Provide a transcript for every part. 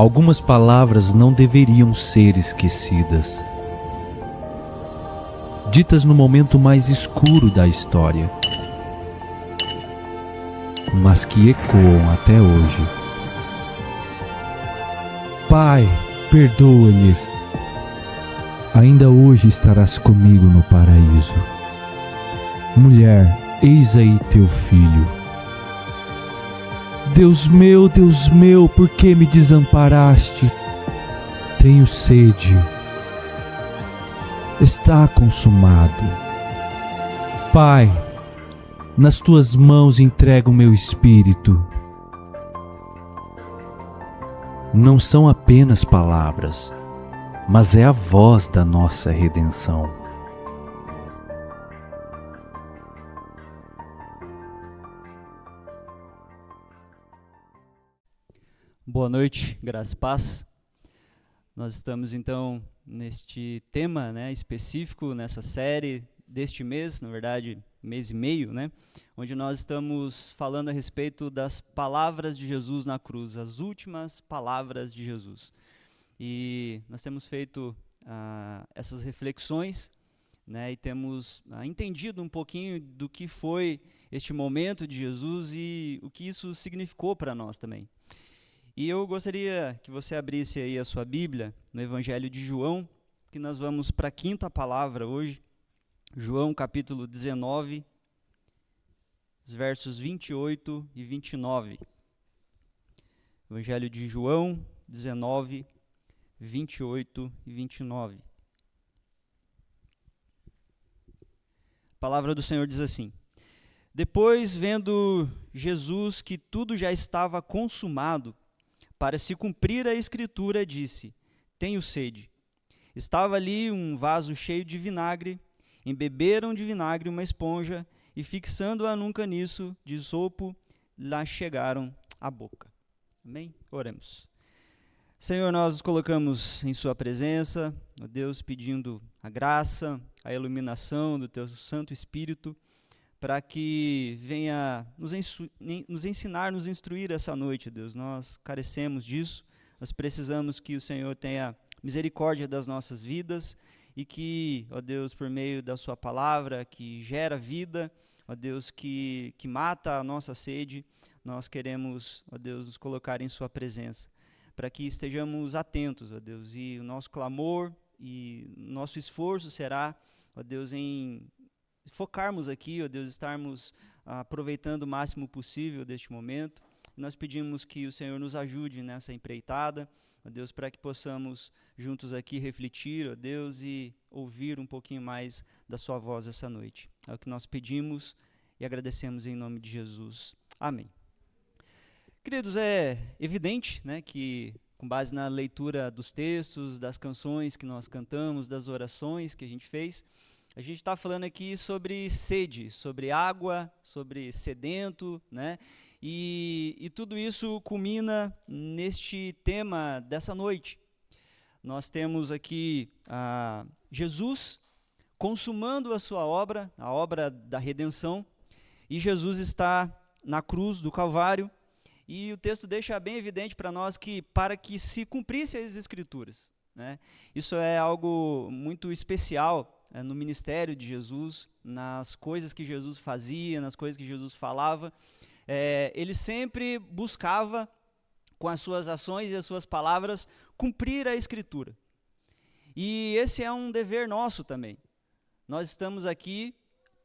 Algumas palavras não deveriam ser esquecidas, ditas no momento mais escuro da história, mas que ecoam até hoje. Pai, perdoa-lhes. Ainda hoje estarás comigo no paraíso. Mulher, eis aí teu filho. Deus meu, por que me desamparaste? Tenho sede. Está consumado. Pai, nas tuas mãos entrego o meu espírito. Não são apenas palavras, mas é a voz da nossa redenção. Boa noite, graça e paz. Nós estamos então neste tema, específico, nessa série deste mês, na verdade, mês e meio, onde nós estamos falando a respeito das palavras de Jesus na cruz, as últimas palavras de Jesus. E nós temos feito essas reflexões, e temos entendido um pouquinho do que foi este momento de Jesus e o que isso significou para nós também. E eu gostaria que você abrisse aí a sua Bíblia no Evangelho de João, que nós vamos para a quinta palavra hoje, João capítulo 19, os versos 28 e 29. Evangelho de João 19, 28 e 29. A palavra do Senhor diz assim: Depois, vendo Jesus que tudo já estava consumado, para se cumprir a Escritura, disse: Tenho sede. Estava ali um vaso cheio de vinagre, embeberam de vinagre uma esponja e, fixando-a num caniço de isopo, lá chegaram à boca. Amém? Oremos. Senhor, nós nos colocamos em Sua presença, ó Deus, pedindo a graça, a iluminação do Teu Santo Espírito, para que venha nos ensinar, nos instruir essa noite, Deus. Nós carecemos disso, nós precisamos que o Senhor tenha misericórdia das nossas vidas e que, ó Deus, por meio da Sua palavra, que gera vida, ó Deus, que mata a nossa sede, nós queremos, ó Deus, nos colocar em Sua presença, para que estejamos atentos, ó Deus, e o nosso clamor e nosso esforço será, ó Deus, em focarmos aqui, ó Deus, estarmos aproveitando o máximo possível deste momento. Nós pedimos que o Senhor nos ajude nessa empreitada, ó Deus, para que possamos juntos aqui refletir, ó Deus, e ouvir um pouquinho mais da Sua voz essa noite. É o que nós pedimos e agradecemos em nome de Jesus. Amém. Queridos, é evidente, que com base na leitura dos textos, das canções que nós cantamos, das orações que a gente fez, a gente está falando aqui sobre sede, sobre água, sobre sedento, e tudo isso culmina neste tema dessa noite. Nós temos aqui Jesus consumando a sua obra, a obra da redenção, e Jesus está na cruz do Calvário, e o texto deixa bem evidente para nós que para que se cumprissem as Escrituras, isso é algo muito especial no ministério de Jesus, nas coisas que Jesus fazia, nas coisas que Jesus falava. Ele sempre buscava, com as suas ações e as suas palavras, cumprir a Escritura. E esse é um dever nosso também. Nós estamos aqui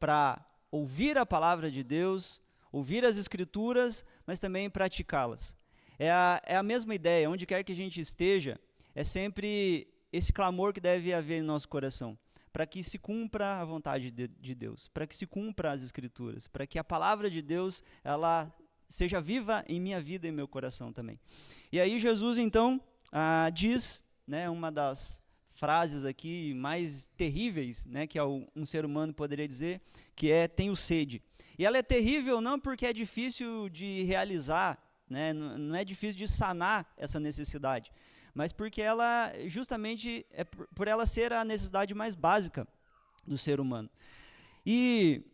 para ouvir a palavra de Deus, ouvir as Escrituras, mas também praticá-las. É a mesma ideia, onde quer que a gente esteja, é sempre esse clamor que deve haver em nosso coração, para que se cumpra a vontade de Deus, para que se cumpra as Escrituras, para que a palavra de Deus ela seja viva em minha vida e em meu coração também. E aí Jesus então diz, uma das frases aqui mais terríveis, que um ser humano poderia dizer, que é: tenho sede. E ela é terrível não porque é difícil de realizar, não é difícil de sanar essa necessidade, mas porque ela, justamente, por ela ser a necessidade mais básica do ser humano. E,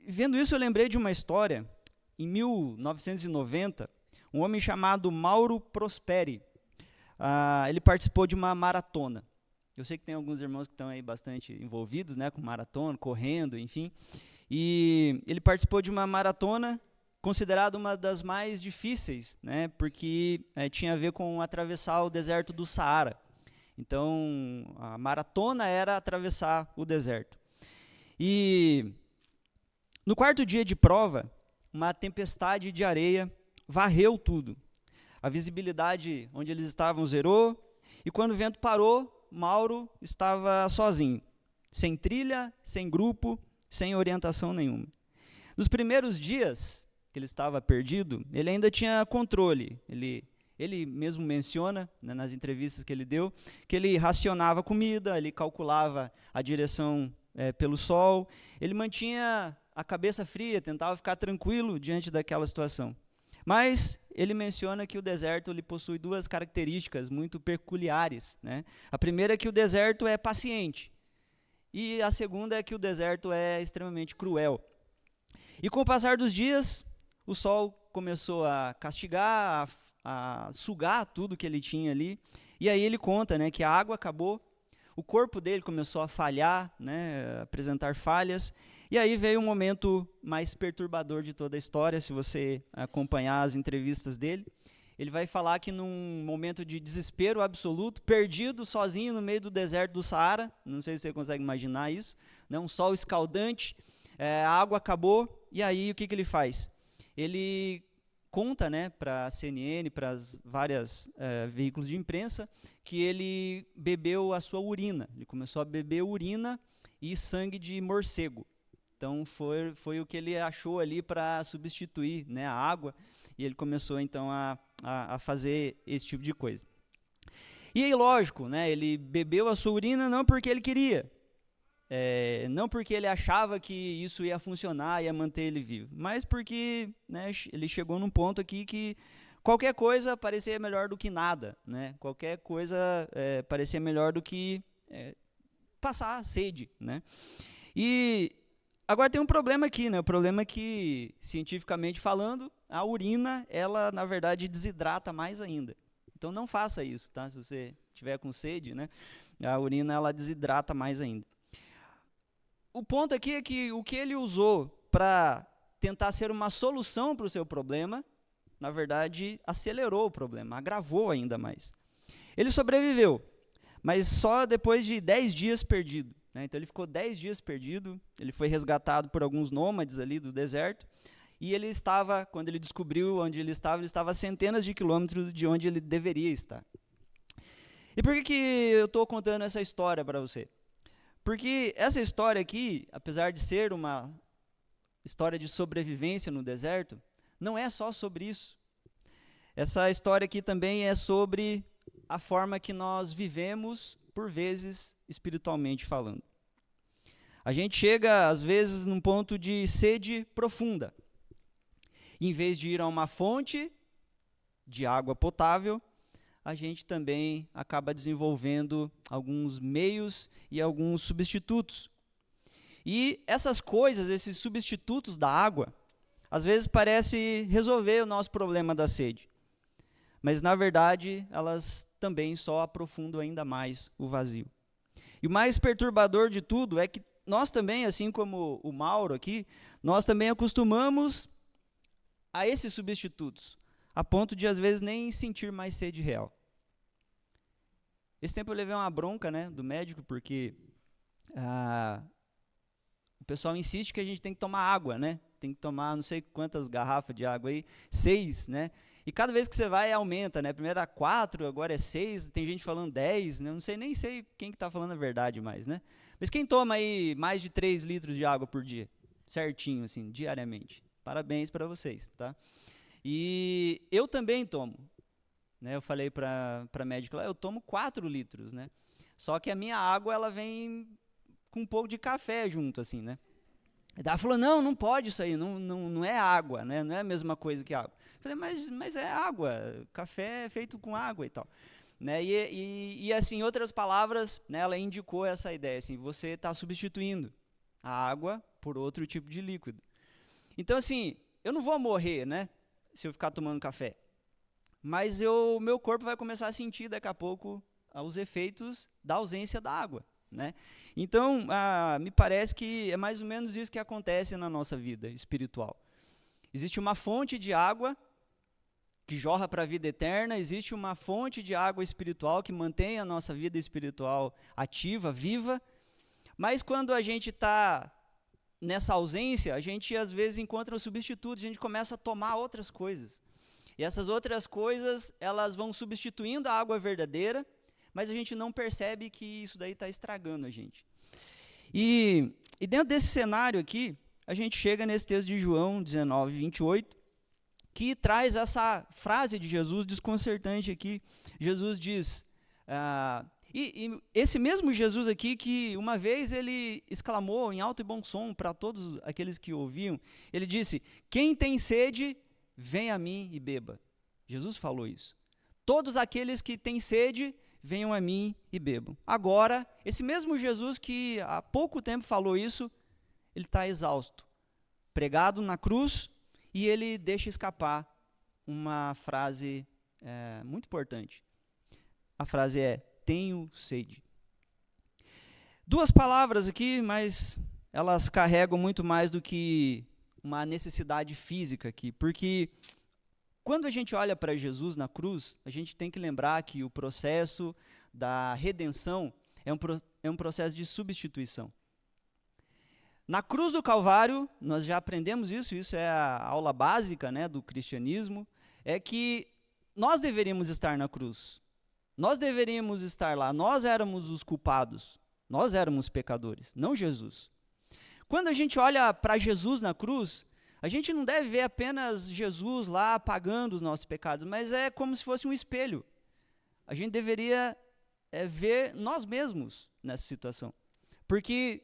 vendo isso, eu lembrei de uma história. Em 1990, um homem chamado Mauro Prosperi, ele participou de uma maratona. Eu sei que tem alguns irmãos que estão aí bastante envolvidos, né, com maratona, correndo, enfim. E ele participou de uma maratona considerada uma das mais difíceis, né, porque tinha a ver com atravessar o deserto do Saara. Então, a maratona era atravessar o deserto. E no quarto dia de prova, uma tempestade de areia varreu tudo. A visibilidade onde eles estavam zerou, e quando o vento parou, Mauro estava sozinho, sem trilha, sem grupo, sem orientação nenhuma. Nos primeiros dias que ele estava perdido, ele ainda tinha controle. Ele mesmo menciona, né, nas entrevistas que ele deu, que ele racionava comida, ele calculava a direção pelo sol, ele mantinha a cabeça fria, tentava ficar tranquilo diante daquela situação. Mas ele menciona que o deserto ele possui duas características muito peculiares, né? A primeira é que o deserto é paciente, e a segunda é que o deserto é extremamente cruel. E com o passar dos dias, o sol começou a castigar, a sugar tudo que ele tinha ali, e aí ele conta, né, que a água acabou, o corpo dele começou a falhar, né, apresentar falhas, e aí veio um momento mais perturbador de toda a história. Se você acompanhar as entrevistas dele, ele vai falar que num momento de desespero absoluto, perdido, sozinho no meio do deserto do Saara, não sei se você consegue imaginar isso, né, um sol escaldante, a água acabou, e aí o que ele faz? Ele conta, né, para a CNN, para os vários veículos de imprensa, que ele bebeu a sua urina. Ele começou a beber urina e sangue de morcego. Então, foi o que ele achou ali para substituir, né, a água, e ele começou, então, a fazer esse tipo de coisa. E aí, lógico, né, ele bebeu a sua urina não porque ele queria, não porque ele achava que isso ia funcionar, ia manter ele vivo, mas porque, né, ele chegou num ponto aqui que qualquer coisa parecia melhor do que nada, né? Qualquer coisa parecia melhor do que passar sede, né? E agora tem um problema aqui, né? O problema é que, cientificamente falando, a urina, ela, na verdade, desidrata mais ainda. Então, não faça isso, tá? Se você tiver com sede, né? A urina, ela desidrata mais ainda. O ponto aqui é que o que ele usou para tentar ser uma solução para o seu problema, na verdade, acelerou o problema, agravou ainda mais. Ele sobreviveu, mas só depois de 10 dias perdido, né? Então ele ficou 10 dias perdido, ele foi resgatado por alguns nômades ali do deserto, e ele estava, quando ele descobriu onde ele estava a centenas de quilômetros de onde ele deveria estar. E por que eu estou contando essa história para você? Porque essa história aqui, apesar de ser uma história de sobrevivência no deserto, não é só sobre isso. Essa história aqui também é sobre a forma que nós vivemos, por vezes, espiritualmente falando. A gente chega, às vezes, num ponto de sede profunda. Em vez de ir a uma fonte de água potável, a gente também acaba desenvolvendo alguns meios e alguns substitutos. E essas coisas, esses substitutos da água, às vezes parece resolver o nosso problema da sede. Mas, na verdade, elas também só aprofundam ainda mais o vazio. E o mais perturbador de tudo é que nós também, assim como o Mauro aqui, nós também acostumamos a esses substitutos, a ponto de, às vezes, nem sentir mais sede real. Esse tempo eu levei uma bronca, né, do médico, porque o pessoal insiste que a gente tem que tomar água, né? Tem que tomar não sei quantas garrafas de água aí, 6, né? E cada vez que você vai, aumenta, né? Primeiro era 4, agora é 6, tem gente falando 10, né? Não sei nem quem que está falando a verdade mais, né? Mas quem toma aí mais de 3 litros de água por dia? Certinho, assim, diariamente. Parabéns para vocês, tá? E eu também tomo, né? Eu falei para a médica lá, eu tomo 4 litros, né? Só que a minha água, ela vem com um pouco de café junto, assim, né? Ela falou, não pode isso aí, não é água, né? Não é a mesma coisa que água. Eu falei, mas é água, café é feito com água e tal. Né? E assim, em outras palavras, né, ela indicou essa ideia, assim, você está substituindo a água por outro tipo de líquido. Então, assim, eu não vou morrer, né, se eu ficar tomando café. mas meu corpo vai começar a sentir daqui a pouco os efeitos da ausência da água, né? Então, me parece que é mais ou menos isso que acontece na nossa vida espiritual. Existe uma fonte de água que jorra para a vida eterna, existe uma fonte de água espiritual que mantém a nossa vida espiritual ativa, viva, mas quando a gente está nessa ausência, a gente às vezes encontra um substituto, a gente começa a tomar outras coisas. E essas outras coisas, elas vão substituindo a água verdadeira, mas a gente não percebe que isso daí está estragando a gente. E dentro desse cenário aqui, a gente chega nesse texto de João 19, 28, que traz essa frase de Jesus desconcertante aqui. Jesus diz, e esse mesmo Jesus aqui, que uma vez ele exclamou em alto e bom som para todos aqueles que ouviam, ele disse, quem tem sede, vem a mim e beba. Jesus falou isso. Todos aqueles que têm sede, venham a mim e bebam. Agora, esse mesmo Jesus que há pouco tempo falou isso, ele está exausto, pregado na cruz, e ele deixa escapar uma frase muito importante. A frase é, tenho sede. Duas palavras aqui, mas elas carregam muito mais do que uma necessidade física aqui, porque quando a gente olha para Jesus na cruz, a gente tem que lembrar que o processo da redenção é um processo de substituição. Na cruz do Calvário, nós já aprendemos isso é a aula básica, né, do cristianismo, é que nós deveríamos estar na cruz. Nós deveríamos estar lá, nós éramos os culpados, nós éramos pecadores, não Jesus. Quando a gente olha para Jesus na cruz, a gente não deve ver apenas Jesus lá pagando os nossos pecados, mas é como se fosse um espelho. A gente deveria ver nós mesmos nessa situação, porque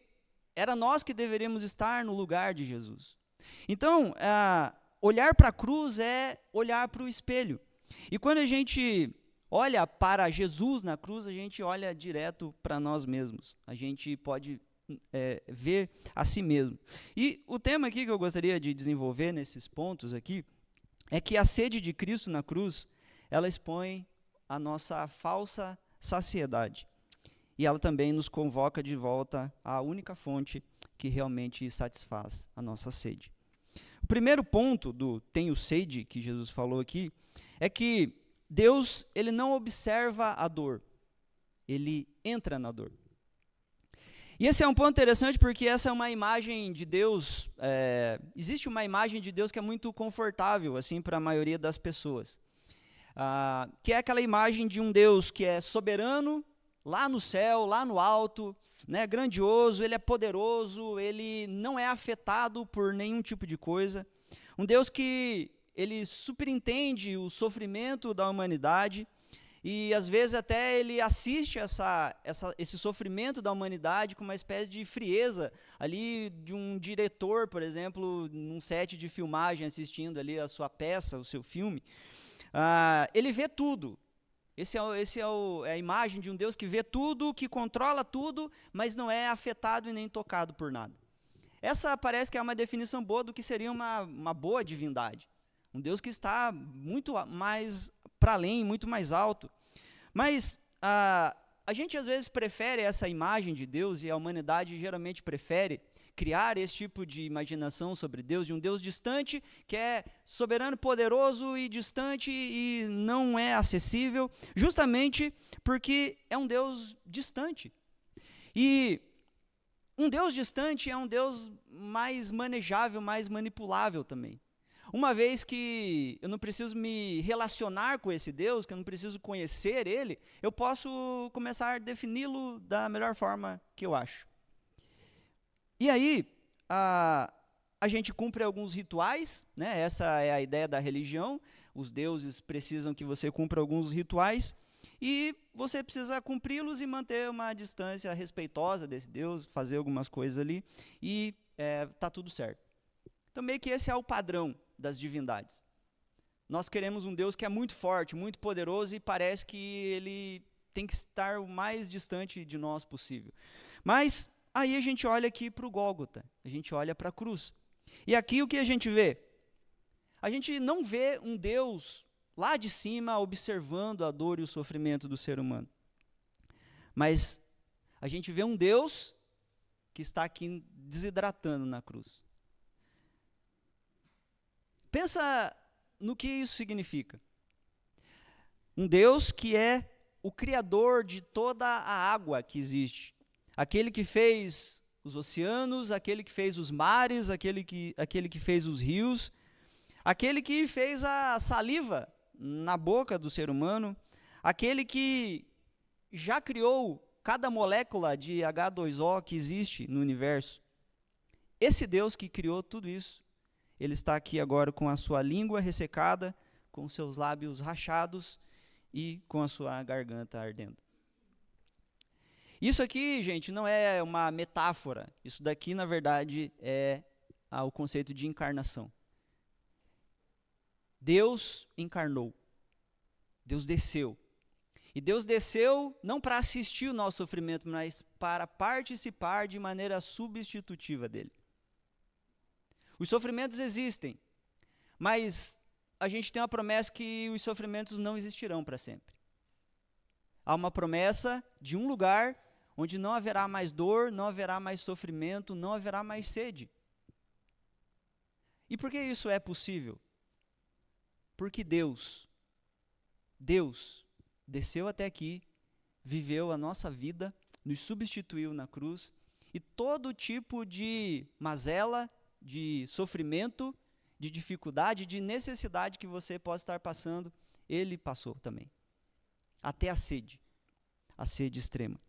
era nós que deveríamos estar no lugar de Jesus. Então, olhar para a cruz é olhar para o espelho. E quando a gente olha para Jesus na cruz, a gente olha direto para nós mesmos. A gente pode ver a si mesmo. E o tema aqui que eu gostaria de desenvolver nesses pontos aqui é que a sede de Cristo na cruz, ela expõe a nossa falsa saciedade. E ela também nos convoca de volta à única fonte que realmente satisfaz a nossa sede. O primeiro ponto do tenho sede que Jesus falou aqui é que Deus, ele não observa a dor, ele entra na dor. E esse é um ponto interessante porque essa é uma imagem de Deus, existe uma imagem de Deus que é muito confortável assim, para a maioria das pessoas, que é aquela imagem de um Deus que é soberano, lá no céu, lá no alto, né, grandioso, ele é poderoso, ele não é afetado por nenhum tipo de coisa. Um Deus que ele superintende o sofrimento da humanidade e às vezes até ele assiste esse sofrimento da humanidade com uma espécie de frieza ali de um diretor, por exemplo, num set de filmagem assistindo ali a sua peça, o seu filme. Ele vê tudo. Esse é a imagem de um Deus que vê tudo, que controla tudo, mas não é afetado e nem tocado por nada. Essa parece que é uma definição boa do que seria uma boa divindade. Um Deus que está muito mais para além, muito mais alto. Mas a gente às vezes prefere essa imagem de Deus, e a humanidade geralmente prefere criar esse tipo de imaginação sobre Deus, de um Deus distante, que é soberano, poderoso e distante e não é acessível, justamente porque é um Deus distante. E um Deus distante é um Deus mais manejável, mais manipulável também. Uma vez que eu não preciso me relacionar com esse Deus, que eu não preciso conhecer Ele, eu posso começar a defini-lo da melhor forma que eu acho. E aí, a gente cumpre alguns rituais, né? Essa é a ideia da religião, os deuses precisam que você cumpra alguns rituais, e você precisa cumpri-los e manter uma distância respeitosa desse Deus, fazer algumas coisas ali, e está tudo certo. Então, meio que esse é o padrão das divindades. Nós queremos um Deus que é muito forte, muito poderoso, e parece que ele tem que estar o mais distante de nós possível. Mas aí a gente olha aqui para o Gólgota, a gente olha para a cruz. E aqui o que a gente vê? A gente não vê um Deus lá de cima, observando a dor e o sofrimento do ser humano. Mas a gente vê um Deus que está aqui desidratando na cruz. Pensa no que isso significa. Um Deus que é o criador de toda a água que existe. Aquele que fez os oceanos, aquele que fez os mares, aquele que fez os rios, aquele que fez a saliva na boca do ser humano, aquele que já criou cada molécula de H2O que existe no universo. Esse Deus que criou tudo isso, ele está aqui agora com a sua língua ressecada, com seus lábios rachados e com a sua garganta ardendo. Isso aqui, gente, não é uma metáfora. Isso daqui, na verdade, é o conceito de encarnação. Deus encarnou. Deus desceu. E Deus desceu não para assistir o nosso sofrimento, mas para participar de maneira substitutiva dele. Os sofrimentos existem, mas a gente tem uma promessa que os sofrimentos não existirão para sempre. Há uma promessa de um lugar onde não haverá mais dor, não haverá mais sofrimento, não haverá mais sede. E por que isso é possível? Porque Deus desceu até aqui, viveu a nossa vida, nos substituiu na cruz, e todo tipo de mazela, de sofrimento, de dificuldade, de necessidade que você possa estar passando, ele passou também. Até a sede extrema.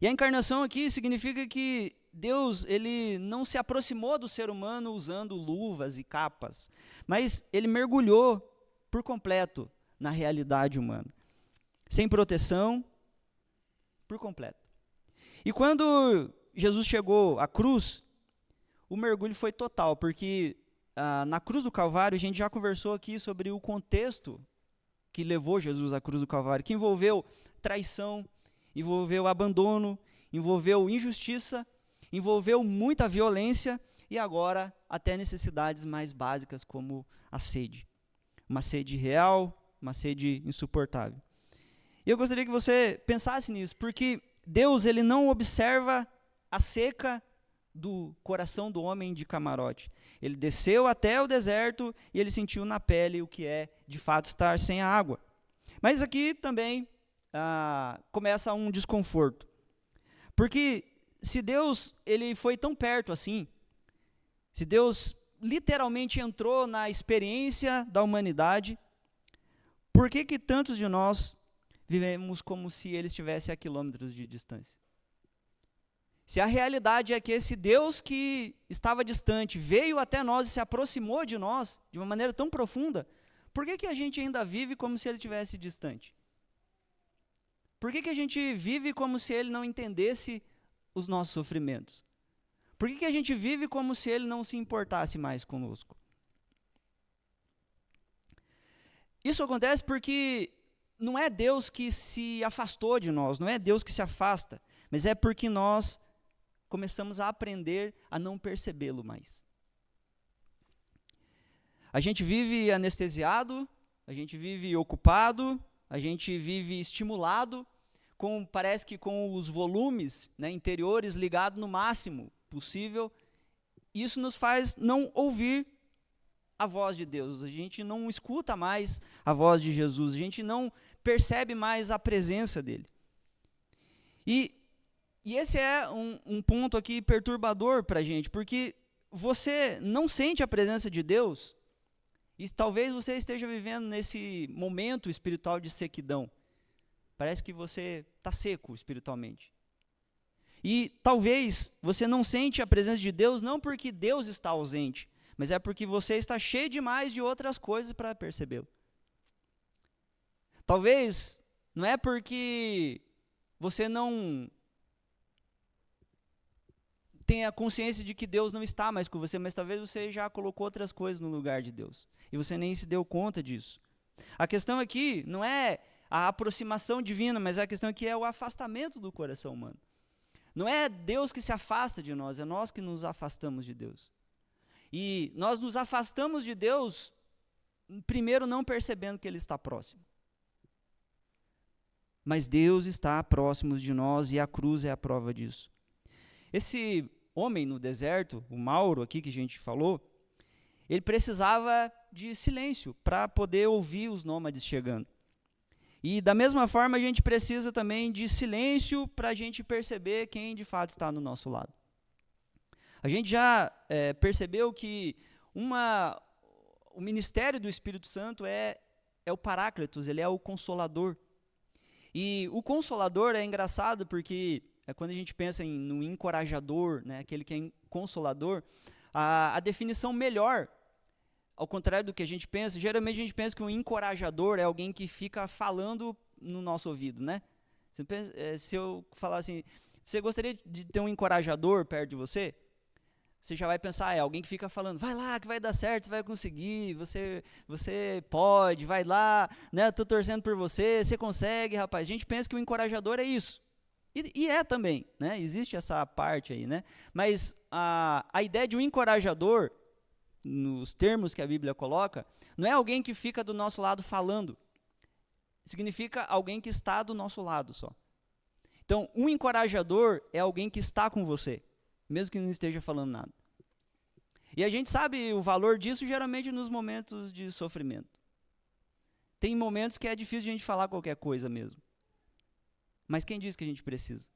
E a encarnação aqui significa que Deus, ele não se aproximou do ser humano usando luvas e capas, mas ele mergulhou por completo na realidade humana, sem proteção, por completo. E quando Jesus chegou à cruz, o mergulho foi total, porque na cruz do Calvário, a gente já conversou aqui sobre o contexto que levou Jesus à cruz do Calvário, que envolveu traição, envolveu abandono, envolveu injustiça, envolveu muita violência e agora até necessidades mais básicas como a sede. Uma sede real, uma sede insuportável. E eu gostaria que você pensasse nisso, porque Deus, ele não observa a seca do coração do homem de camarote. Ele desceu até o deserto e ele sentiu na pele o que é, de fato, estar sem a água. Mas aqui também começa um desconforto. Porque se Deus ele foi tão perto assim, se Deus literalmente entrou na experiência da humanidade, por que tantos de nós vivemos como se ele estivesse a quilômetros de distância? Se a realidade é que esse Deus que estava distante veio até nós e se aproximou de nós de uma maneira tão profunda, por que a gente ainda vive como se ele estivesse distante? Por que a gente vive como se ele não entendesse os nossos sofrimentos? Por que a gente vive como se ele não se importasse mais conosco? Isso acontece porque não é Deus que se afastou de nós, não é Deus que se afasta, mas é porque nós começamos a aprender a não percebê-lo mais. A gente vive anestesiado, a gente vive ocupado, a gente vive estimulado, parece que com os volumes interiores ligados no máximo possível. Isso nos faz não ouvir a voz de Deus, a gente não escuta mais a voz de Jesus, a gente não percebe mais a presença dele. E esse é um ponto aqui perturbador para a gente, porque você não sente a presença de Deus, e talvez você esteja vivendo nesse momento espiritual de sequidão. Parece que você está seco espiritualmente. E talvez você não sente a presença de Deus não porque Deus está ausente, mas é porque você está cheio demais de outras coisas para percebê-lo. Talvez não é porque você não tenha consciência de que Deus não está mais com você, mas talvez você já colocou outras coisas no lugar de Deus, e você nem se deu conta disso. A questão aqui não é a aproximação divina, mas a questão aqui é o afastamento do coração humano. Não é Deus que se afasta de nós, é nós que nos afastamos de Deus. E nós nos afastamos de Deus primeiro não percebendo que ele está próximo. Mas Deus está próximo de nós e a cruz é a prova disso. Esse homem no deserto, o Mauro aqui que a gente falou, ele precisava de silêncio para poder ouvir os nômades chegando. E da mesma forma a gente precisa também de silêncio para a gente perceber quem de fato está no nosso lado. A gente já percebeu que o ministério do Espírito Santo é o Paráclitos, ele é o Consolador. E o Consolador é engraçado porque quando a gente pensa no encorajador, né, aquele que é consolador, a definição melhor, ao contrário do que a gente pensa, geralmente a gente pensa que um encorajador é alguém que fica falando no nosso ouvido, né? Se eu falar assim, você gostaria de ter um encorajador perto de você? Você já vai pensar, é alguém que fica falando, vai lá que vai dar certo, você vai conseguir, você pode, vai lá, né? Estou torcendo por você, você consegue, rapaz. A gente pensa que o encorajador é isso. E é também, né? Existe essa parte aí, né? Mas a ideia de um encorajador, nos termos que a Bíblia coloca, não é alguém que fica do nosso lado falando. Significa alguém que está do nosso lado só. Então, um encorajador é alguém que está com você, mesmo que não esteja falando nada. E a gente sabe o valor disso geralmente nos momentos de sofrimento. Tem momentos que é difícil a gente falar qualquer coisa mesmo. Mas quem diz que a gente precisa?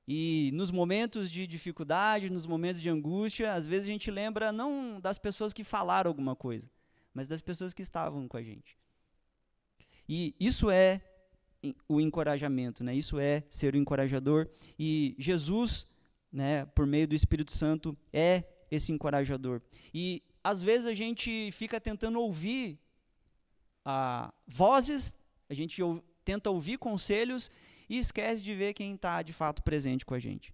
E nos momentos de dificuldade, nos momentos de angústia, às vezes a gente lembra não das pessoas que falaram alguma coisa, mas das pessoas que estavam com a gente. E isso é o encorajamento, né? Isso é ser o encorajador. E Jesus, né, por meio do Espírito Santo, é esse encorajador. E às vezes a gente fica tentando ouvir vozes, a gente tenta ouvir conselhos e esquece de ver quem está de fato presente com a gente.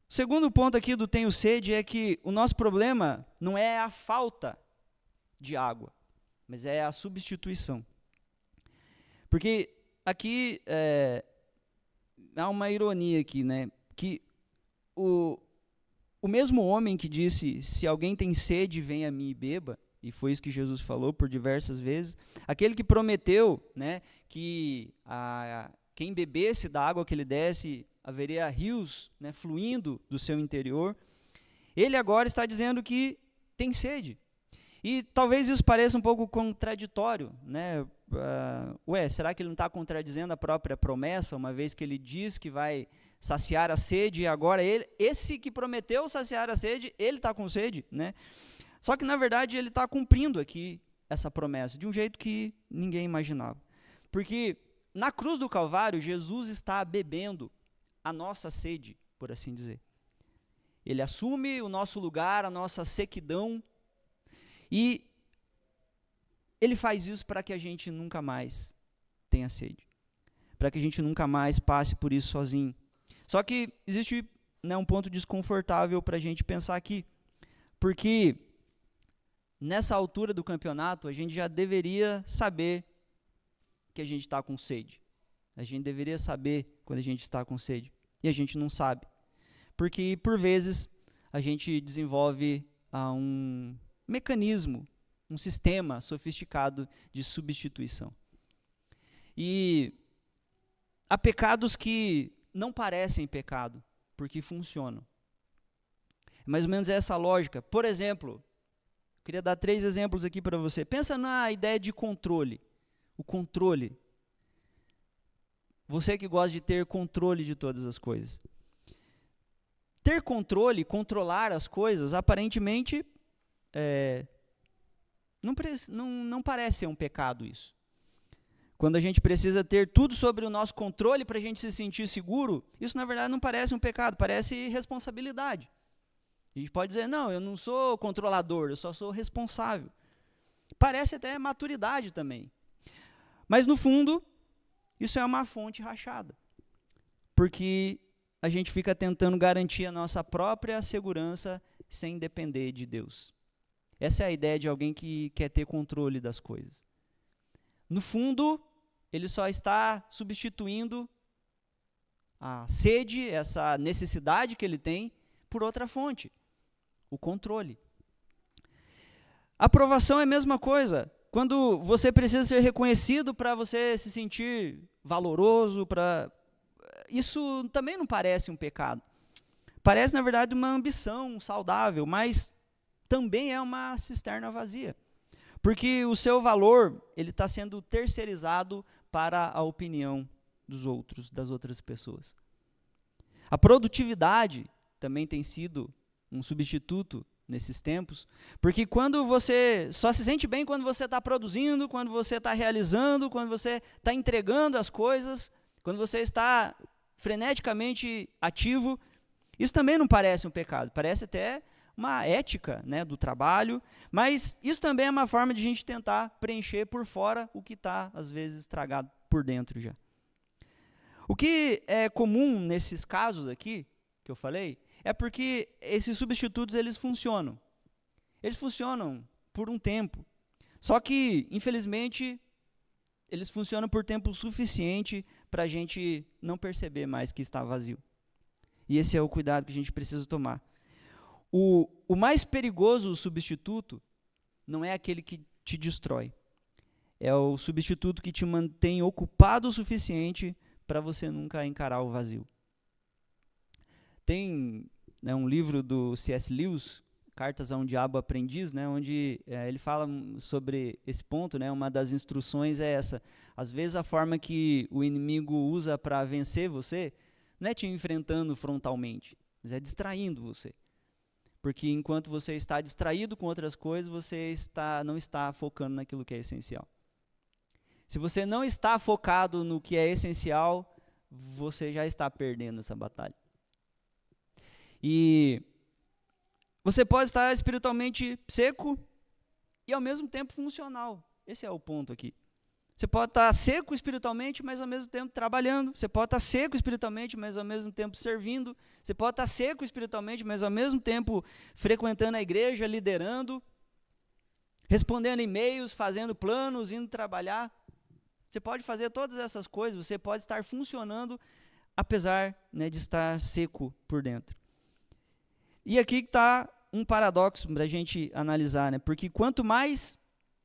O segundo ponto aqui do tenho sede é que o nosso problema não é a falta de água, mas é a substituição. Porque aqui há uma ironia aqui, né? Que o mesmo homem que disse, se alguém tem sede, venha a mim e beba, e foi isso que Jesus falou por diversas vezes, aquele que prometeu, né, que quem bebesse da água que ele desse, haveria rios, né, fluindo do seu interior, ele agora está dizendo que tem sede. E talvez isso pareça um pouco contraditório, né? Será que ele não está contradizendo a própria promessa, uma vez que ele diz que vai saciar a sede, e agora esse que prometeu saciar a sede, ele está com sede, né? Só que, na verdade, ele está cumprindo aqui essa promessa, de um jeito que ninguém imaginava. Porque na cruz do Calvário, Jesus está bebendo a nossa sede, por assim dizer. Ele assume o nosso lugar, a nossa sequidão, e ele faz isso para que a gente nunca mais tenha sede, para que a gente nunca mais passe por isso sozinho. Só que existe, né, um ponto desconfortável para a gente pensar aqui, porque nessa altura do campeonato a gente já deveria saber que a gente está com sede. A gente deveria saber quando a gente está com sede, e a gente não sabe, porque por vezes a gente desenvolve um mecanismo, um sistema sofisticado de substituição. E há pecados que não parecem pecado, porque funcionam. Mais ou menos essa lógica. Por exemplo, eu queria dar 3 exemplos aqui para você. Pensa na ideia de controle. O controle. Você que gosta de ter controle de todas as coisas. Ter controle, controlar as coisas, aparentemente, não parece ser um pecado isso. Quando a gente precisa ter tudo sobre o nosso controle para a gente se sentir seguro, isso na verdade não parece um pecado, parece responsabilidade. A gente pode dizer, não, eu não sou controlador, eu só sou responsável. Parece até maturidade também. Mas no fundo, isso é uma fonte rachada. Porque a gente fica tentando garantir a nossa própria segurança sem depender de Deus. Essa é a ideia de alguém que quer ter controle das coisas. No fundo, ele só está substituindo a sede, essa necessidade que ele tem, por outra fonte, o controle. Aprovação é a mesma coisa. Quando você precisa ser reconhecido para você se sentir valoroso, isso também não parece um pecado. Parece, na verdade, uma ambição saudável, mas também é uma cisterna vazia. Porque o seu valor ele está sendo terceirizado para a opinião dos outros, das outras pessoas. A produtividade também tem sido um substituto nesses tempos, porque quando você só se sente bem quando você está produzindo, quando você está realizando, quando você está entregando as coisas, quando você está freneticamente ativo, isso também não parece um pecado, parece até uma ética, né, do trabalho, mas isso também é uma forma de a gente tentar preencher por fora o que está, às vezes, estragado por dentro já. O que é comum nesses casos aqui, que eu falei, é porque esses substitutos eles funcionam. Eles funcionam por um tempo. Só que, infelizmente, eles funcionam por tempo suficiente para a gente não perceber mais que está vazio. E esse é o cuidado que a gente precisa tomar. O mais perigoso substituto não é aquele que te destrói. É o substituto que te mantém ocupado o suficiente para você nunca encarar o vazio. Tem um livro do C.S. Lewis, Cartas a um Diabo Aprendiz, onde ele fala sobre esse ponto. Uma das instruções é essa. Às vezes a forma que o inimigo usa para vencer você não é te enfrentando frontalmente, mas é distraindo você. Porque enquanto você está distraído com outras coisas, você não está focando naquilo que é essencial. Se você não está focado no que é essencial, você já está perdendo essa batalha. E você pode estar espiritualmente seco e ao mesmo tempo funcional. Esse é o ponto aqui. Você pode estar seco espiritualmente, mas ao mesmo tempo trabalhando. Você pode estar seco espiritualmente, mas ao mesmo tempo servindo. Você pode estar seco espiritualmente, mas ao mesmo tempo frequentando a igreja, liderando, respondendo e-mails, fazendo planos, indo trabalhar. Você pode fazer todas essas coisas, você pode estar funcionando, apesar de estar seco por dentro. E aqui está um paradoxo para a gente analisar, porque quanto mais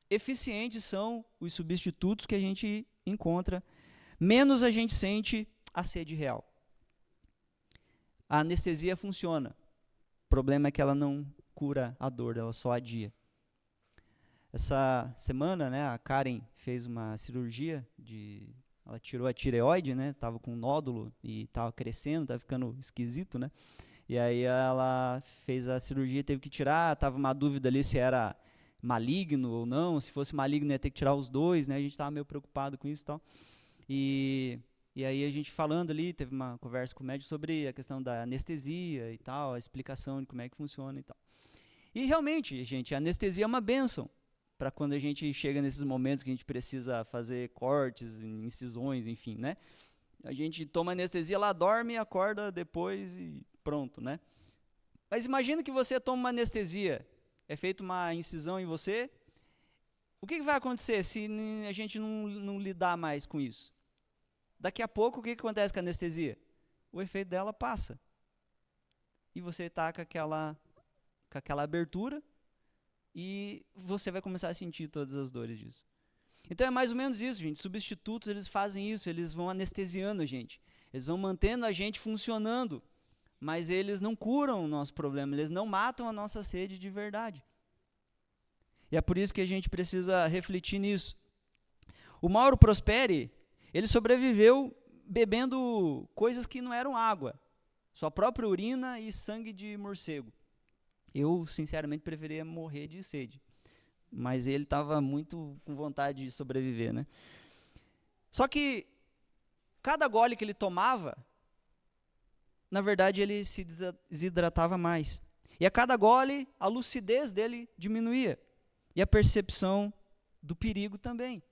eficientes são os substitutos que a gente encontra, menos a gente sente a sede real. A anestesia funciona, o problema é que ela não cura a dor, ela só adia. Essa semana, a Karen fez uma cirurgia, ela tirou a tireoide, estava com um nódulo e estava crescendo, estava ficando esquisito, E aí ela fez a cirurgia, teve que tirar, estava uma dúvida ali se era maligno ou não, se fosse maligno ia ter que tirar os dois, a gente estava meio preocupado com isso e tal. E aí a gente falando ali, teve uma conversa com o médico sobre a questão da anestesia e tal, a explicação de como é que funciona e tal. E realmente, gente, a anestesia é uma bênção para quando a gente chega nesses momentos que a gente precisa fazer cortes, incisões, enfim, A gente toma anestesia, ela dorme, acorda depois e pronto, Mas imagina que você toma uma anestesia, é feita uma incisão em você, o que vai acontecer se a gente não lidar mais com isso? Daqui a pouco, o que acontece com a anestesia? O efeito dela passa. E você está com aquela abertura e você vai começar a sentir todas as dores disso. Então é mais ou menos isso, gente. Substitutos, eles fazem isso, eles vão anestesiando a gente. Eles vão mantendo a gente funcionando, mas eles não curam o nosso problema, eles não matam a nossa sede de verdade. E é por isso que a gente precisa refletir nisso. O Mauro Prosperi, ele sobreviveu bebendo coisas que não eram água, sua própria urina e sangue de morcego. Eu, sinceramente, preferia morrer de sede. Mas ele estava muito com vontade de sobreviver, Só que cada gole que ele tomava, na verdade, ele se desidratava mais. E a cada gole, a lucidez dele diminuía. E a percepção do perigo também.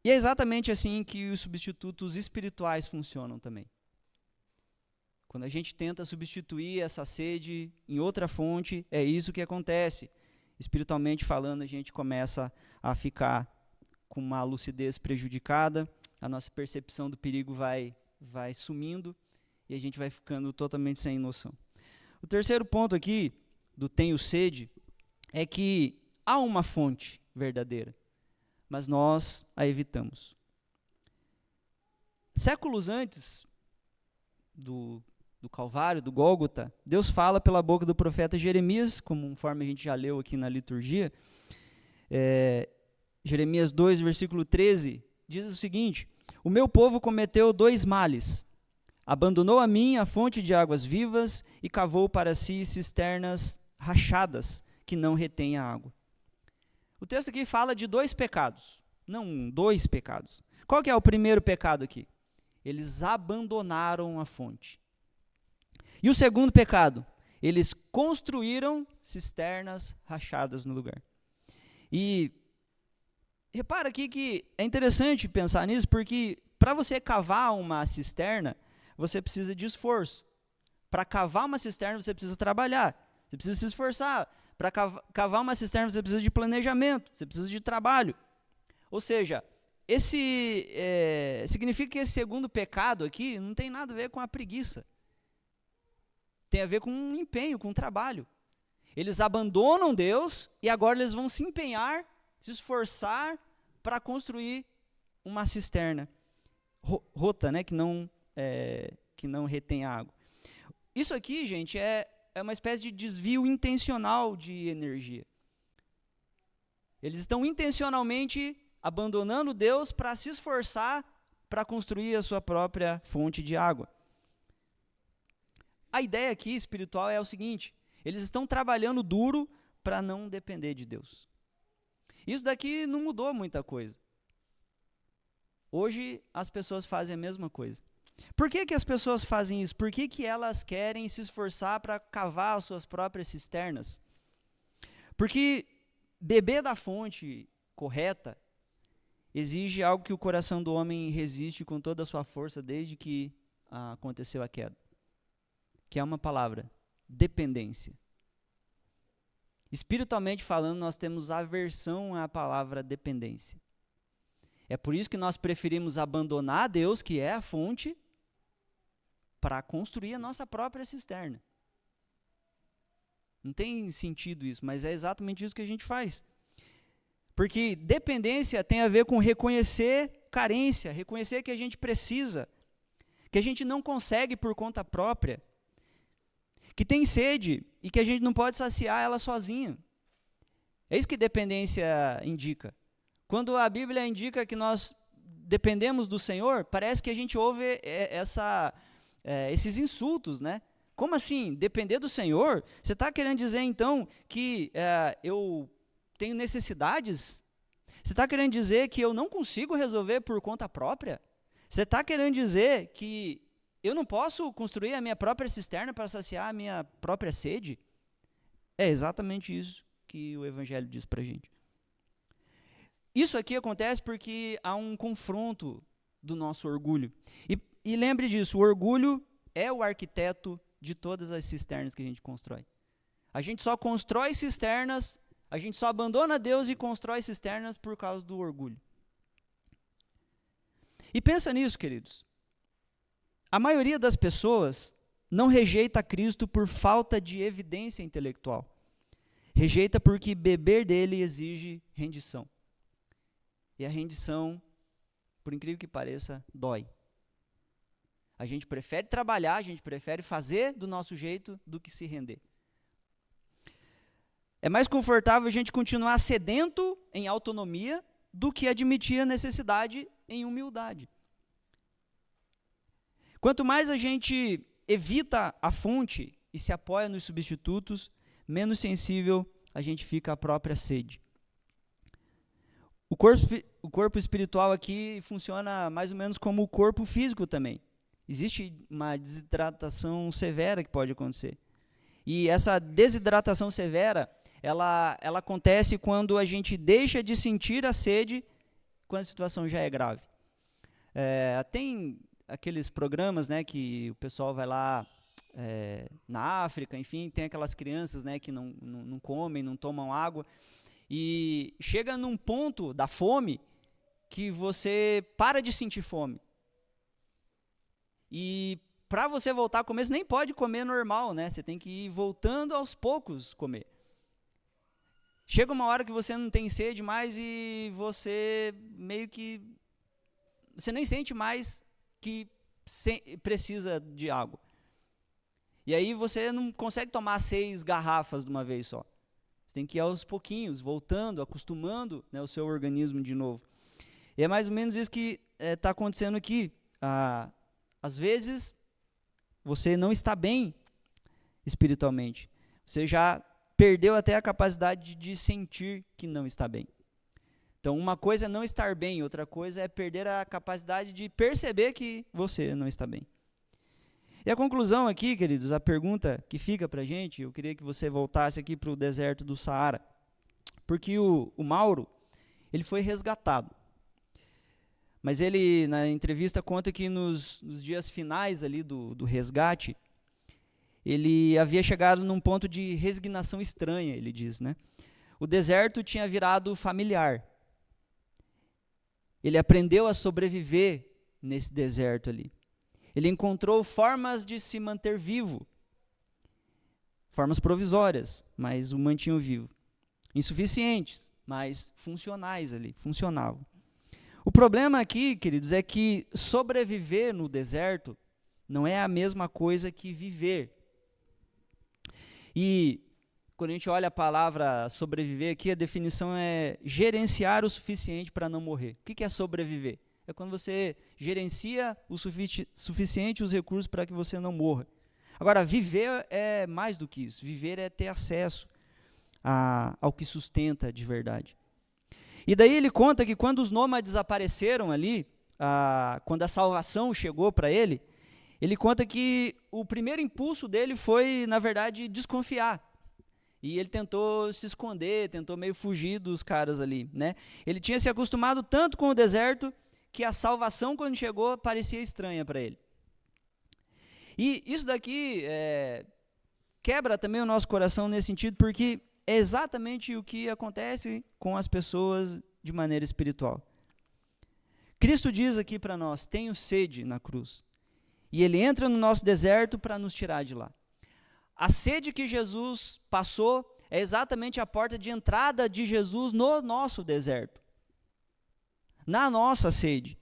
E é exatamente assim que os substitutos espirituais funcionam também. Quando a gente tenta substituir essa sede em outra fonte, é isso que acontece. Espiritualmente falando, a gente começa a ficar com uma lucidez prejudicada, a nossa percepção do perigo vai sumindo e a gente vai ficando totalmente sem noção. O terceiro ponto aqui, do tenho sede, é que há uma fonte verdadeira, mas nós a evitamos. Séculos antes do Calvário, do Gólgota, Deus fala pela boca do profeta Jeremias, conforme a gente já leu aqui na liturgia. Jeremias 2, versículo 13, diz o seguinte: o meu povo cometeu 2 males. Abandonou a mim a fonte de águas vivas e cavou para si cisternas rachadas que não retêm a água. O texto aqui fala de 2 pecados, não 2 pecados. Qual que é o primeiro pecado aqui? Eles abandonaram a fonte. E o segundo pecado? Eles construíram cisternas rachadas no lugar. E repara aqui que é interessante pensar nisso, porque para você cavar uma cisterna, você precisa de esforço. Para cavar uma cisterna, você precisa trabalhar, você precisa se esforçar. Para cavar uma cisterna, você precisa de planejamento, você precisa de trabalho. Ou seja, significa que esse segundo pecado aqui não tem nada a ver com a preguiça. Tem a ver com um empenho, com um trabalho. Eles abandonam Deus e agora eles vão se empenhar, se esforçar para construir uma cisterna rota, né, que não retém água. Isso aqui, gente, é uma espécie de desvio intencional de energia. Eles estão intencionalmente abandonando Deus para se esforçar para construir a sua própria fonte de água. A ideia aqui espiritual é o seguinte: eles estão trabalhando duro para não depender de Deus. Isso daqui não mudou muita coisa. Hoje as pessoas fazem a mesma coisa. Por que as pessoas fazem isso? Por que elas querem se esforçar para cavar as suas próprias cisternas? Porque beber da fonte correta exige algo que o coração do homem resiste com toda a sua força desde que aconteceu a queda, que é uma palavra: dependência. Espiritualmente falando, nós temos aversão à palavra dependência. É por isso que nós preferimos abandonar Deus, que é a fonte, para construir a nossa própria cisterna. Não tem sentido isso, mas é exatamente isso que a gente faz. Porque dependência tem a ver com reconhecer carência, reconhecer que a gente precisa, que a gente não consegue por conta própria, que tem sede e que a gente não pode saciar ela sozinho. É isso que dependência indica. Quando a Bíblia indica que nós dependemos do Senhor, parece que a gente ouve esses insultos, né? Como assim? Depender do Senhor? Você está querendo dizer, então, que eu tenho necessidades? Você está querendo dizer que eu não consigo resolver por conta própria? Você está querendo dizer que eu não posso construir a minha própria cisterna para saciar a minha própria sede? É exatamente isso que o Evangelho diz para a gente. Isso aqui acontece porque há um confronto do nosso orgulho. E lembre disso, o orgulho é o arquiteto de todas as cisternas que a gente constrói. A gente só constrói cisternas, a gente só abandona Deus e constrói cisternas por causa do orgulho. E pensa nisso, queridos. A maioria das pessoas não rejeita Cristo por falta de evidência intelectual. Rejeita porque beber dele exige rendição. E a rendição, por incrível que pareça, dói. A gente prefere trabalhar, a gente prefere fazer do nosso jeito do que se render. É mais confortável a gente continuar sedento em autonomia do que admitir a necessidade em humildade. Quanto mais a gente evita a fonte e se apoia nos substitutos, menos sensível a gente fica à própria sede. O corpo espiritual aqui funciona mais ou menos como o corpo físico também. Existe uma desidratação severa que pode acontecer. E essa desidratação severa, ela acontece quando a gente deixa de sentir a sede quando a situação já é grave. Tem aqueles programas, né, que o pessoal vai lá na África, enfim, tem aquelas crianças, né, que não comem, não tomam água. E chega num ponto da fome que você para de sentir fome. E para você voltar a comer, você nem pode comer normal, né? Você tem que ir voltando aos poucos comer. Chega uma hora que você não tem sede mais e você meio que... Você nem sente mais que precisa de água. E aí você não consegue tomar 6 garrafas de uma vez só. Você tem que ir aos pouquinhos, voltando, acostumando, né, o seu organismo de novo. E é mais ou menos isso que está acontecendo aqui. Às vezes, você não está bem espiritualmente. Você já perdeu até a capacidade de sentir que não está bem. Então, uma coisa é não estar bem, outra coisa é perder a capacidade de perceber que você não está bem. E a conclusão aqui, queridos, a pergunta que fica para a gente, eu queria que você voltasse aqui para o deserto do Saara, porque o Mauro, ele foi resgatado. Mas ele, na entrevista, conta que nos dias finais ali do resgate, ele havia chegado num ponto de resignação estranha, ele diz, né? O deserto tinha virado familiar. Ele aprendeu a sobreviver nesse deserto ali. Ele encontrou formas de se manter vivo. Formas provisórias, mas o mantinham vivo. Insuficientes, mas funcionais ali, funcionavam. O problema aqui, queridos, é que sobreviver no deserto não é a mesma coisa que viver. E quando a gente olha a palavra sobreviver aqui, a definição é gerenciar o suficiente para não morrer. O que é sobreviver? É quando você gerencia o suficiente os recursos para que você não morra. Agora, viver é mais do que isso. Viver é ter acesso ao que sustenta de verdade. E daí ele conta que quando os nômades apareceram ali, quando a salvação chegou para ele conta que o primeiro impulso dele foi, na verdade, desconfiar. E ele tentou se esconder, tentou meio fugir dos caras ali, né? Ele tinha se acostumado tanto com o deserto que a salvação, quando chegou, parecia estranha para ele. E isso daqui quebra também o nosso coração nesse sentido, porque é exatamente o que acontece com as pessoas de maneira espiritual. Cristo diz aqui para nós, tenho sede na cruz. E ele entra no nosso deserto para nos tirar de lá. A sede que Jesus passou é exatamente a porta de entrada de Jesus no nosso deserto. Na nossa sede.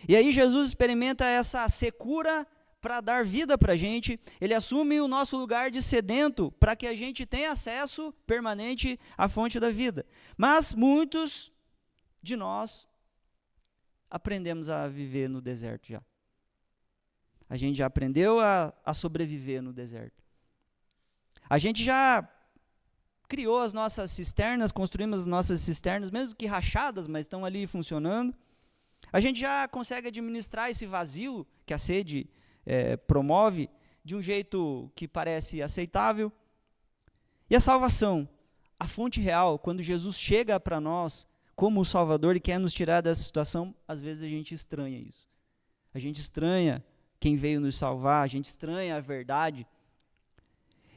E aí Jesus experimenta essa secura para dar vida para a gente. Ele assume o nosso lugar de sedento para que a gente tenha acesso permanente à fonte da vida. Mas muitos de nós aprendemos a viver no deserto já. A gente já aprendeu a sobreviver no deserto. A gente já criou as nossas cisternas, construímos as nossas cisternas, mesmo que rachadas, mas estão ali funcionando. A gente já consegue administrar esse vazio que a sede promove de um jeito que parece aceitável. E a salvação, a fonte real, quando Jesus chega para nós como o Salvador e quer nos tirar dessa situação, às vezes a gente estranha isso. A gente estranha quem veio nos salvar, a gente estranha a verdade.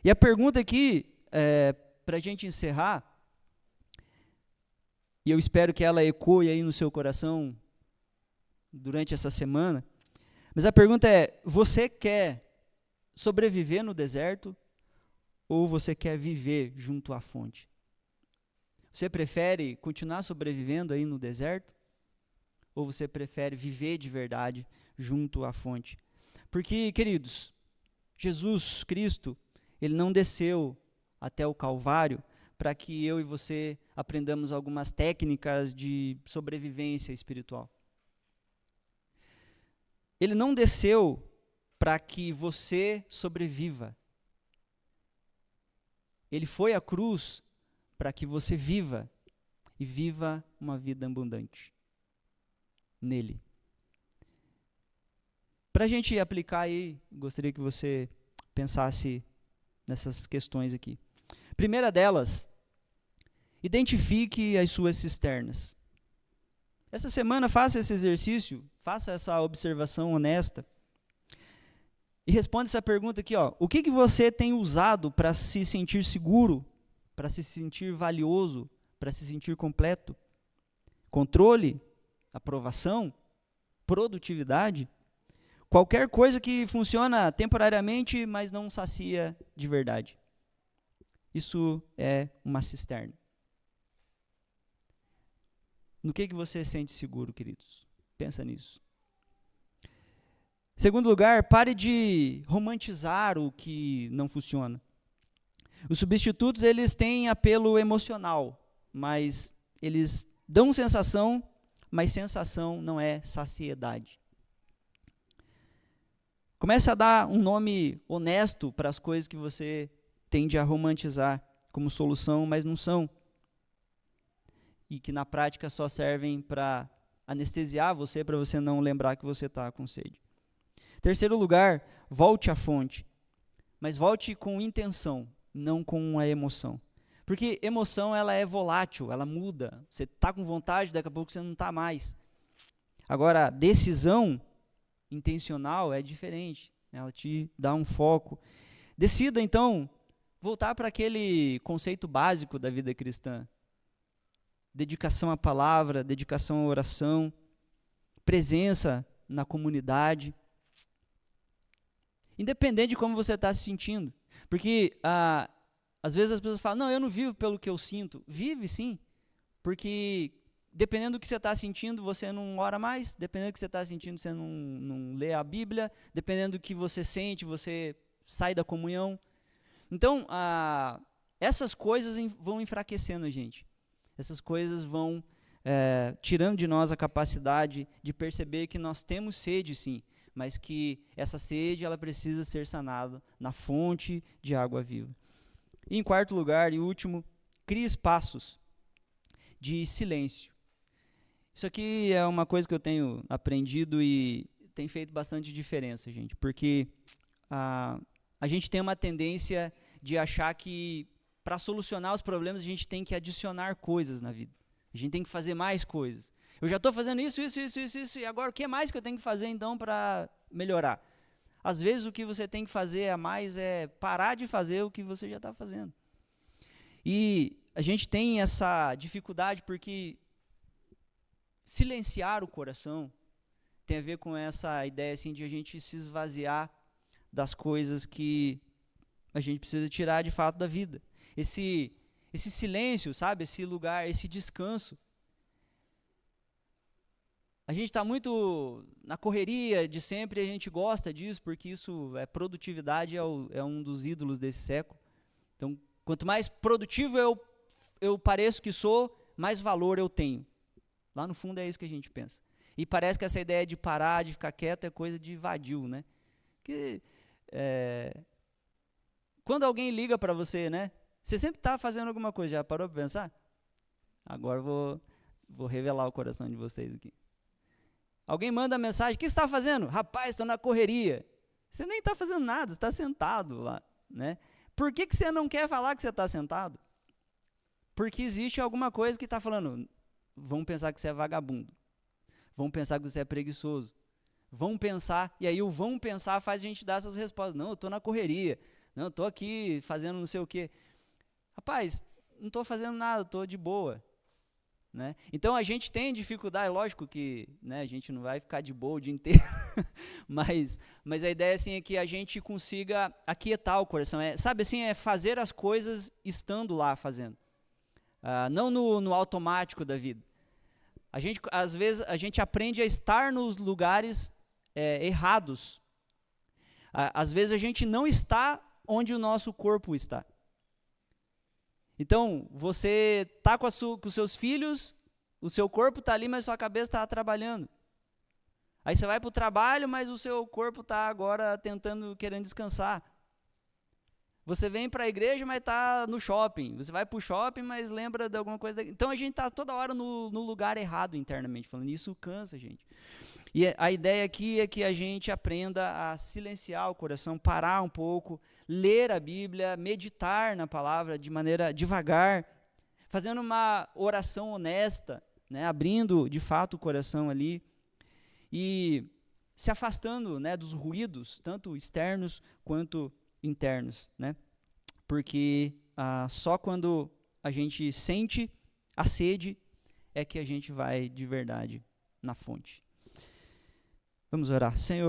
E a pergunta aqui, para a gente encerrar, e eu espero que ela ecoe aí no seu coração durante essa semana, mas a pergunta é, você quer sobreviver no deserto ou você quer viver junto à fonte? Você prefere continuar sobrevivendo aí no deserto ou você prefere viver de verdade junto à fonte? Porque, queridos, Jesus Cristo, ele não desceu até o Calvário para que eu e você aprendamos algumas técnicas de sobrevivência espiritual. Ele não desceu para que você sobreviva. Ele foi à cruz para que você viva e viva uma vida abundante nele. Para a gente aplicar aí, gostaria que você pensasse nessas questões aqui. Primeira delas, identifique as suas cisternas. Essa semana faça esse exercício, faça essa observação honesta e responda essa pergunta aqui, ó. O que você tem usado para se sentir seguro, para se sentir valioso, para se sentir completo? Controle, aprovação, produtividade? Qualquer coisa que funciona temporariamente, mas não sacia de verdade. Isso é uma cisterna. No que você sente seguro, queridos? Pensa nisso. Segundo lugar, pare de romantizar o que não funciona. Os substitutos, eles têm apelo emocional, mas eles dão sensação, mas sensação não é saciedade. Comece a dar um nome honesto para as coisas que você tende a romantizar como solução, mas não são. E que na prática só servem para anestesiar você, para você não lembrar que você está com sede. Terceiro lugar, volte à fonte. Mas volte com intenção, não com a emoção. Porque emoção, ela é volátil, ela muda. Você está com vontade, daqui a pouco você não está mais. Agora, decisão intencional é diferente. Ela te dá um foco. Decida, então, voltar para aquele conceito básico da vida cristã. Dedicação à palavra, dedicação à oração, presença na comunidade. Independente de como você está se sentindo. Porque, às vezes as pessoas falam, não, eu não vivo pelo que eu sinto. Vive sim, porque dependendo do que você está sentindo, você não ora mais. Dependendo do que você está sentindo, você não lê a Bíblia. Dependendo do que você sente, você sai da comunhão. Então, essas coisas vão enfraquecendo a gente. Essas coisas vão tirando de nós a capacidade de perceber que nós temos sede, sim, mas que essa sede ela precisa ser sanada na fonte de água viva. E em quarto lugar e último, crie espaços de silêncio. Isso aqui é uma coisa que eu tenho aprendido e tem feito bastante diferença, gente, porque a gente tem uma tendência de achar que para solucionar os problemas a gente tem que adicionar coisas na vida. A gente tem que fazer mais coisas. Eu já estou fazendo isso, e agora o que mais que eu tenho que fazer então para melhorar? Às vezes o que você tem que fazer a mais é parar de fazer o que você já está fazendo. E a gente tem essa dificuldade porque silenciar o coração tem a ver com essa ideia assim, de a gente se esvaziar das coisas que a gente precisa tirar de fato da vida. Esse silêncio, sabe? Esse lugar, esse descanso. A gente está muito na correria de sempre, a gente gosta disso, porque isso produtividade é um dos ídolos desse século. Então, quanto mais produtivo eu pareço que sou, mais valor eu tenho. Lá no fundo é isso que a gente pensa. E parece que essa ideia de parar, de ficar quieto, é coisa de vadio, né? Que, quando alguém liga para você, né? Você sempre está fazendo alguma coisa, já parou para pensar? Agora vou revelar o coração de vocês aqui. Alguém manda mensagem, o que você está fazendo? Rapaz, estou na correria. Você nem está fazendo nada, você está sentado lá, né? Por que você não quer falar que você está sentado? Porque existe alguma coisa que está falando, vão pensar que você é vagabundo, vão pensar que você é preguiçoso, vão pensar, e aí o vão pensar faz a gente dar essas respostas. Não, eu estou na correria, não, eu estou aqui fazendo não sei o quê. Rapaz, não estou fazendo nada, estou de boa. Né? Então a gente tem dificuldade, lógico que, né, a gente não vai ficar de boa o dia inteiro, mas a ideia assim, é que a gente consiga aquietar o coração, sabe assim, é fazer as coisas estando lá fazendo, não no automático da vida. Às vezes a gente aprende a estar nos lugares errados, às vezes a gente não está onde o nosso corpo está. Então, você está com os seus filhos, o seu corpo está ali, mas a sua cabeça está trabalhando. Aí você vai para o trabalho, mas o seu corpo está agora querendo descansar. Você vem para a igreja, mas está no shopping. Você vai para o shopping, mas lembra de alguma coisa. Então, a gente está toda hora no lugar errado internamente, falando. Isso cansa a gente. E a ideia aqui é que a gente aprenda a silenciar o coração, parar um pouco, ler a Bíblia, meditar na palavra de maneira devagar, fazendo uma oração honesta, né, abrindo de fato o coração ali e se afastando, né, dos ruídos, tanto externos quanto internos, né? Porque só quando a gente sente a sede é que a gente vai de verdade na fonte. Vamos orar. Senhor,